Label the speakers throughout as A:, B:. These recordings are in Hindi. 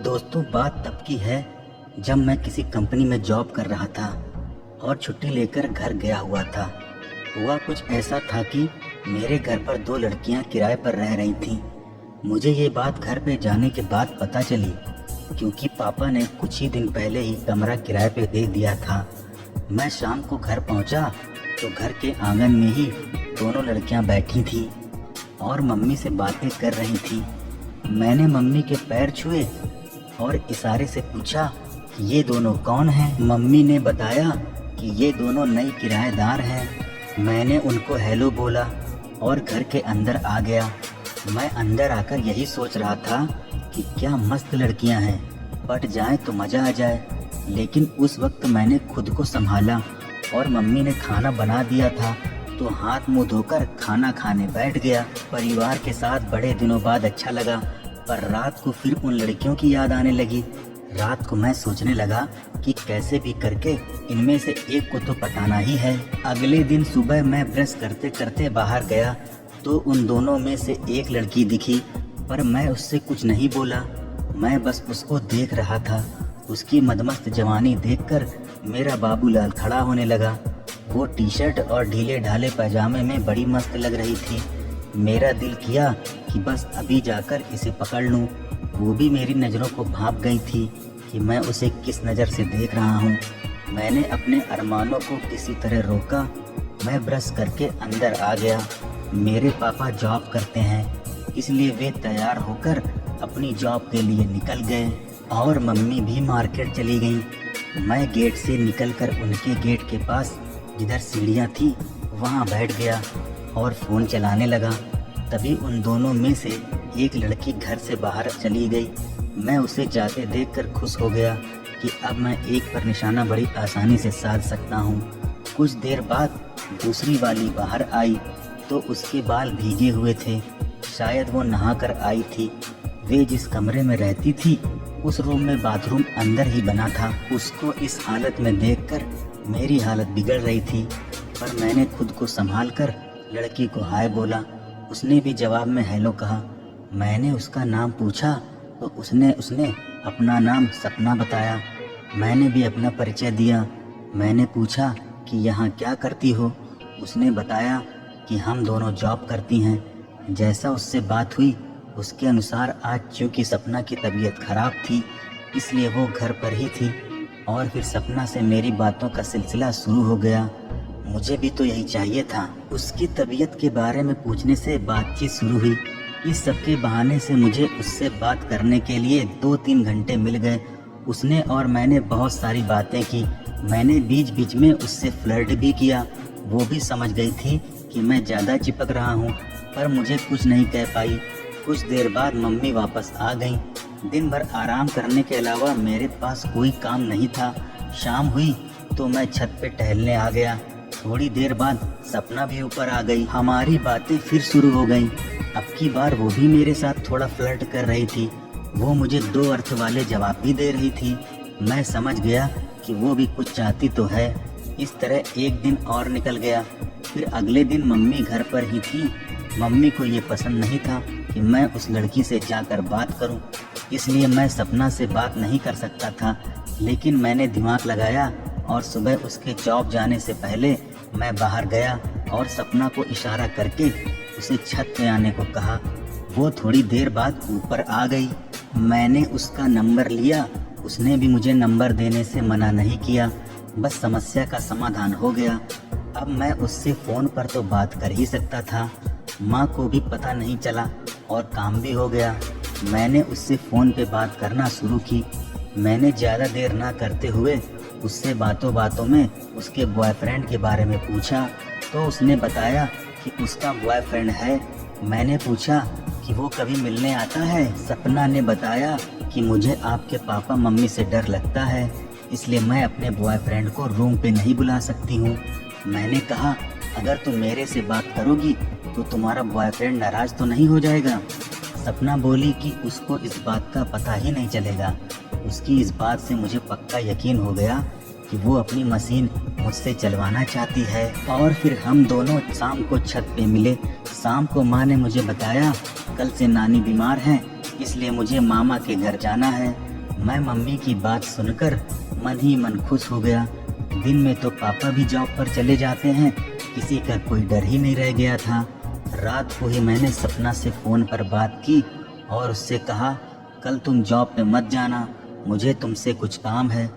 A: दोस्तों, बात तब की है जब मैं किसी कंपनी में जॉब कर रहा था और छुट्टी लेकर घर गया हुआ था। हुआ कुछ ऐसा था कि मेरे घर पर दो लड़कियां किराए पर रह रही थीं। मुझे ये बात घर पे जाने के बाद पता चली, क्योंकि पापा ने कुछ ही दिन पहले ही कमरा किराए पे दे दिया था। मैं शाम को घर पहुंचा तो घर के आंगन में ही दोनों लड़कियां बैठी थीं और मम्मी से बातें कर रही थीं। मैंने मम्मी के पैर छुए और इशारे से पूछा कि ये दोनों कौन हैं। मम्मी ने बताया कि ये दोनों नई किराएदार हैं। मैंने उनको हेलो बोला और घर के अंदर आ गया। मैं अंदर आकर यही सोच रहा था कि क्या मस्त लड़कियां हैं, पट जाएं तो मज़ा आ जाए। लेकिन उस वक्त मैंने खुद को संभाला और मम्मी ने खाना बना दिया था तो हाथ मुंह धोकर खाना खाने बैठ गया। परिवार के साथ बड़े दिनों बाद अच्छा लगा, पर रात को फिर उन लड़कियों की याद आने लगी। रात को मैं सोचने लगा कि कैसे भी करके इनमें से एक को तो पटाना ही है। अगले दिन सुबह मैं ब्रश करते करते बाहर गया तो उन दोनों में से एक लड़की दिखी, पर मैं उससे कुछ नहीं बोला। मैं बस उसको देख रहा था। उसकी मदमस्त जवानी देखकर मेरा बाबूलाल खड़ा होने लगा। वो टी शर्ट और ढीले ढाले पैजामे में बड़ी मस्त लग रही थी। मेरा दिल किया कि बस अभी जाकर इसे पकड़ लूं। वो भी मेरी नज़रों को भांप गई थी कि मैं उसे किस नज़र से देख रहा हूं। मैंने अपने अरमानों को किसी तरह रोका। मैं ब्रश करके अंदर आ गया। मेरे पापा जॉब करते हैं, इसलिए वे तैयार होकर अपनी जॉब के लिए निकल गए और मम्मी भी मार्केट चली गई। मैं गेट से निकलकर उनके गेट के पास जिधर सीढ़ियाँ थी वहाँ बैठ गया और फ़ोन चलाने लगा। तभी उन दोनों में से एक लड़की घर से बाहर चली गई। मैं उसे जाते देखकर खुश हो गया कि अब मैं एक पर निशाना बड़ी आसानी से साध सकता हूँ। कुछ देर बाद दूसरी वाली बाहर आई तो उसके बाल भीगे हुए थे। शायद वो नहाकर आई थी। वे जिस कमरे में रहती थी उस रूम में बाथरूम अंदर ही बना था। उसको इस हालत में देखकर मेरी हालत बिगड़ रही थी, पर मैंने खुद को संभाल कर लड़की को हाय बोला। उसने भी जवाब में हेलो कहा। मैंने उसका नाम पूछा तो उसने अपना नाम सपना बताया। मैंने भी अपना परिचय दिया। मैंने पूछा कि यहाँ क्या करती हो। उसने बताया कि हम दोनों जॉब करती हैं। जैसा उससे बात हुई उसके अनुसार आज चूँकि सपना की तबीयत खराब थी इसलिए वो घर पर ही थी और फिर सपना से मेरी बातों का सिलसिला शुरू हो गया। मुझे भी तो यही चाहिए था। उसकी तबीयत के बारे में पूछने से बातचीत शुरू हुई। इस सब के बहाने से मुझे उससे बात करने के लिए 2-3 घंटे मिल गए। उसने और मैंने बहुत सारी बातें की। मैंने बीच बीच में उससे फ्लर्ट भी किया। वो भी समझ गई थी कि मैं ज़्यादा चिपक रहा हूँ, पर मुझे कुछ नहीं कह पाई। कुछ देर बाद मम्मी वापस आ गई। दिन भर आराम करने के अलावा मेरे पास कोई काम नहीं था। शाम हुई तो मैं छत पे टहलने आ गया। थोड़ी देर बाद सपना भी ऊपर आ गई। हमारी बातें फिर शुरू हो गईं। अब की बार वो भी मेरे साथ थोड़ा फ्लर्ट कर रही थी। वो मुझे 2 अर्थ वाले जवाब भी दे रही थी। मैं समझ गया कि वो भी कुछ चाहती तो है। इस तरह एक दिन और निकल गया। फिर अगले दिन मम्मी घर पर ही थी। मम्मी को ये पसंद नहीं था कि मैं उस लड़की से जाकर बात करूं, इसलिए मैं सपना से बात नहीं कर सकता था। लेकिन मैंने दिमाग लगाया और सुबह उसके जॉब जाने से पहले मैं बाहर गया और सपना को इशारा करके उसे छत पे आने को कहा। वो थोड़ी देर बाद ऊपर आ गई। मैंने उसका नंबर लिया। उसने भी मुझे नंबर देने से मना नहीं किया। बस समस्या का समाधान हो गया। अब मैं उससे फ़ोन पर तो बात कर ही सकता था। माँ को भी पता नहीं चला और काम भी हो गया। मैंने उससे फ़ोन पे बात करना शुरू की। मैंने ज़्यादा देर ना करते हुए उससे बातों बातों में उसके बॉयफ्रेंड के बारे में पूछा तो उसने बताया कि उसका बॉयफ्रेंड है। मैंने पूछा कि वो कभी मिलने आता है। सपना ने बताया कि मुझे आपके पापा मम्मी से डर लगता है, इसलिए मैं अपने बॉयफ्रेंड को रूम पे नहीं बुला सकती हूँ। मैंने कहा अगर तुम मेरे से बात करोगी तो तुम्हारा बॉयफ्रेंड नाराज तो नहीं हो जाएगा। सपना बोली कि उसको इस बात का पता ही नहीं चलेगा। उसकी इस बात से मुझे पक्का यकीन हो गया कि वो अपनी मशीन मुझसे चलवाना चाहती है। और फिर हम दोनों शाम को छत पे मिले। शाम को माँ ने मुझे बताया कल से नानी बीमार हैं, इसलिए मुझे मामा के घर जाना है। मैं मम्मी की बात सुनकर मन ही मन खुश हो गया। दिन में तो पापा भी जॉब पर चले जाते हैं, किसी का कोई डर ही नहीं रह गया था। रात को ही मैंने सपना से फ़ोन पर बात की और उससे कहा, कल तुम जॉब पे मत जाना, मुझे तुमसे कुछ काम है।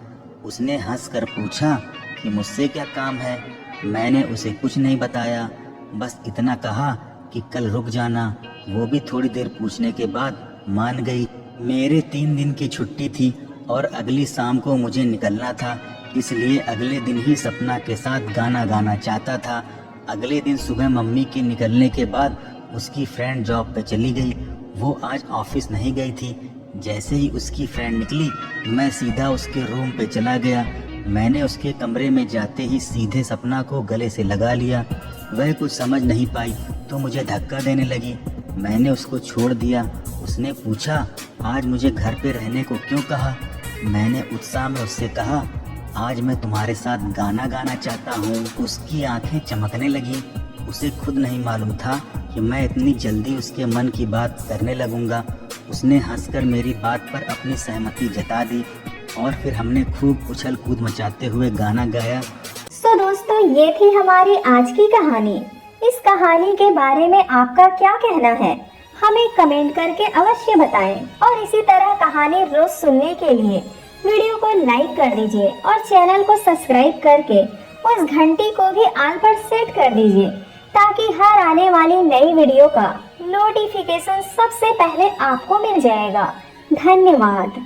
A: उसने हंसकर पूछा कि मुझसे क्या काम है। मैंने उसे कुछ नहीं बताया, बस इतना कहा कि कल रुक जाना। वो भी थोड़ी देर पूछने के बाद मान गई। मेरे 3 दिन की छुट्टी थी और अगली शाम को मुझे निकलना था, इसलिए अगले दिन ही सपना के साथ गाना गाना चाहता था। अगले दिन सुबह मम्मी के निकलने के बाद उसकी फ्रेंड जॉब पे चली गई। वो आज ऑफिस नहीं गई थी। जैसे ही उसकी फ्रेंड निकली, मैं सीधा उसके रूम पे चला गया। मैंने उसके कमरे में जाते ही सीधे सपना को गले से लगा लिया। वह कुछ समझ नहीं पाई तो मुझे धक्का देने लगी। मैंने उसको छोड़ दिया। उसने पूछा, आज मुझे घर पे रहने को क्यों कहा? मैंने उत्साह में उससे कहा, आज मैं तुम्हारे साथ गाना गाना चाहता हूँ। उसकी आंखें चमकने लगी। उसे खुद नहीं मालूम था कि मैं इतनी जल्दी उसके मन की बात करने लगूंगा। उसने हंसकर मेरी बात पर अपनी सहमति जता दी और फिर हमने खूब उछल कूद मचाते हुए गाना गाया।
B: तो दोस्तों, ये थी हमारी आज की कहानी। इस कहानी के बारे में आपका क्या कहना है, हमें कमेंट करके अवश्य बताएं। और इसी तरह कहानी रोज सुनने के लिए वीडियो को लाइक कर दीजिए और चैनल को सब्सक्राइब करके उस घंटी को भी ऑल पर सेट कर दीजिए, ताकि हर आने वाली नई वीडियो का नोटिफिकेशन सबसे पहले आपको मिल जाएगा। धन्यवाद।